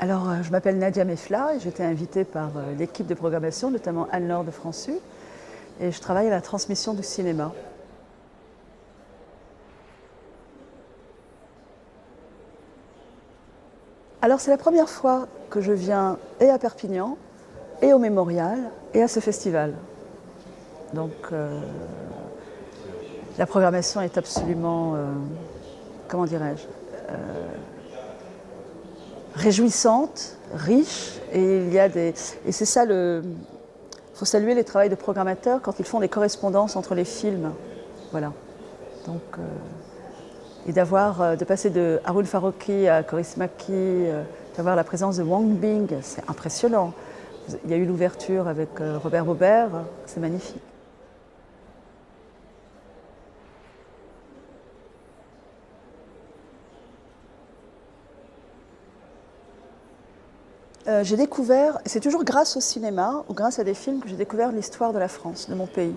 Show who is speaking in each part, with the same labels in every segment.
Speaker 1: Alors, je m'appelle Nadia Mefla et j'ai été invitée par l'équipe de programmation, notamment Anne-Laure de Françu, et je travaille à la transmission du cinéma. Alors, c'est la première fois que je viens et à Perpignan, et au Mémorial, et à ce festival. Donc, la programmation est absolument, comment dirais-je, réjouissante, riche, et il y a et c'est ça il faut saluer les travaux de programmateurs quand ils font des correspondances entre les films, voilà. Donc, et de passer de Haroun Farroki à Kaurismäki, d'avoir la présence de Wang Bing, c'est impressionnant. Il y a eu l'ouverture avec Robert Baubert, c'est magnifique. J'ai découvert, c'est toujours grâce au cinéma ou grâce à des films que j'ai découvert l'histoire de la France, de mon pays.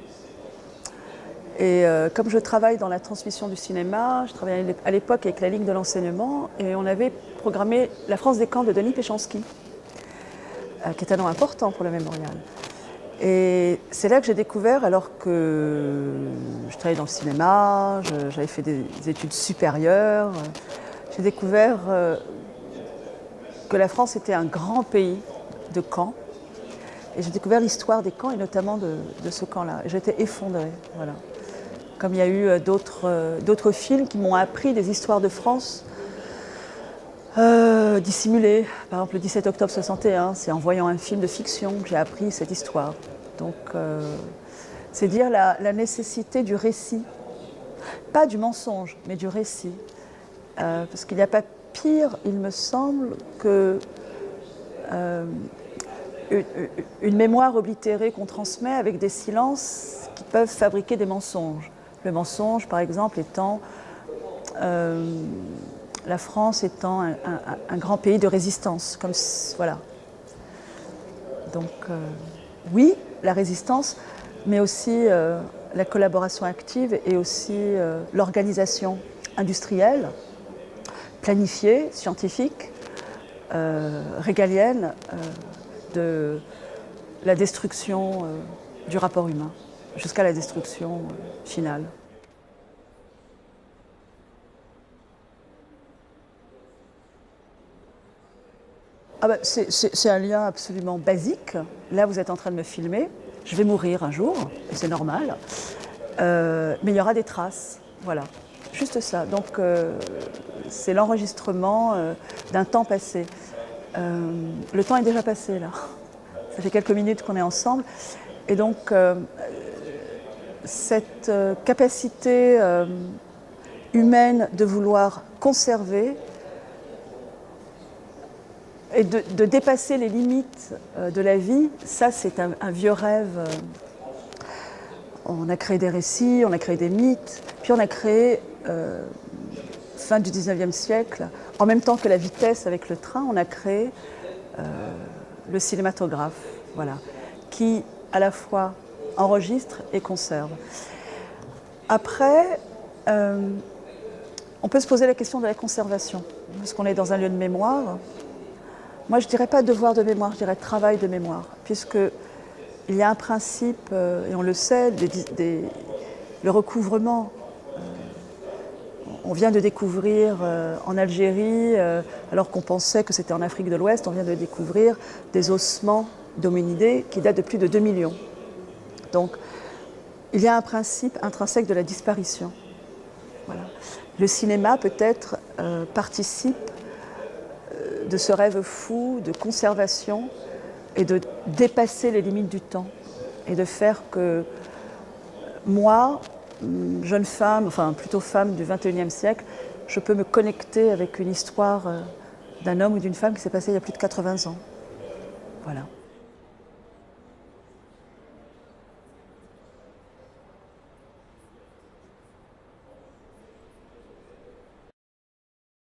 Speaker 1: Et comme je travaille dans la transmission du cinéma, je travaillais à l'époque avec la Ligue de l'enseignement et on avait programmé La France des camps de Denis Péchanski, qui est un nom important pour le Mémorial. Et c'est là que j'ai découvert, alors que je travaillais dans le cinéma, j'avais fait des études supérieures, j'ai découvert que la France était un grand pays de camps. Et j'ai découvert l'histoire des camps et notamment de ce camp-là. J'étais effondrée, voilà. Comme il y a eu d'autres films qui m'ont appris des histoires de France dissimulées. Par exemple, le 17 octobre 61, c'est en voyant un film de fiction que j'ai appris cette histoire. Donc, c'est dire la nécessité du récit. Pas du mensonge, mais du récit. Parce qu'il n'y a pas pire, il me semble, que une mémoire oblitérée qu'on transmet avec des silences qui peuvent fabriquer des mensonges. Le mensonge, par exemple, étant la France étant un grand pays de résistance. Comme, voilà. Donc, oui, la résistance, mais aussi la collaboration active et aussi l'organisation industrielle, planifiée, scientifique, régalienne, de la destruction du rapport humain, jusqu'à la destruction finale. Ah ben, c'est un lien absolument basique. Là, vous êtes en train de me filmer. Je vais mourir un jour, et c'est normal. Mais il y aura des traces, voilà. Juste ça. Donc, c'est l'enregistrement d'un temps passé. Le temps est déjà passé, là. Ça fait quelques minutes qu'on est ensemble. Et donc, cette capacité humaine de vouloir conserver et de dépasser les limites de la vie, ça, c'est un vieux rêve. On a créé des récits, on a créé des mythes, puis on a créé, fin du 19e siècle, en même temps que la vitesse avec le train, on a créé le cinématographe, voilà, qui à la fois enregistre et conserve. Après, on peut se poser la question de la conservation, parce qu'on est dans un lieu de mémoire. Moi, je ne dirais pas devoir de mémoire, je dirais travail de mémoire, puisqu'il y a un principe, et on le sait, le recouvrement. On vient de découvrir en Algérie, alors qu'on pensait que c'était en Afrique de l'Ouest, on vient de découvrir des ossements d'hominidés qui datent de plus de 2 millions. Donc, il y a un principe intrinsèque de la disparition. Voilà. Le cinéma, peut-être, participe de ce rêve fou de conservation et de dépasser les limites du temps et de faire que moi, jeune femme, enfin plutôt femme du XXIe siècle, je peux me connecter avec une histoire d'un homme ou d'une femme qui s'est passée il y a plus de 80 ans. Voilà.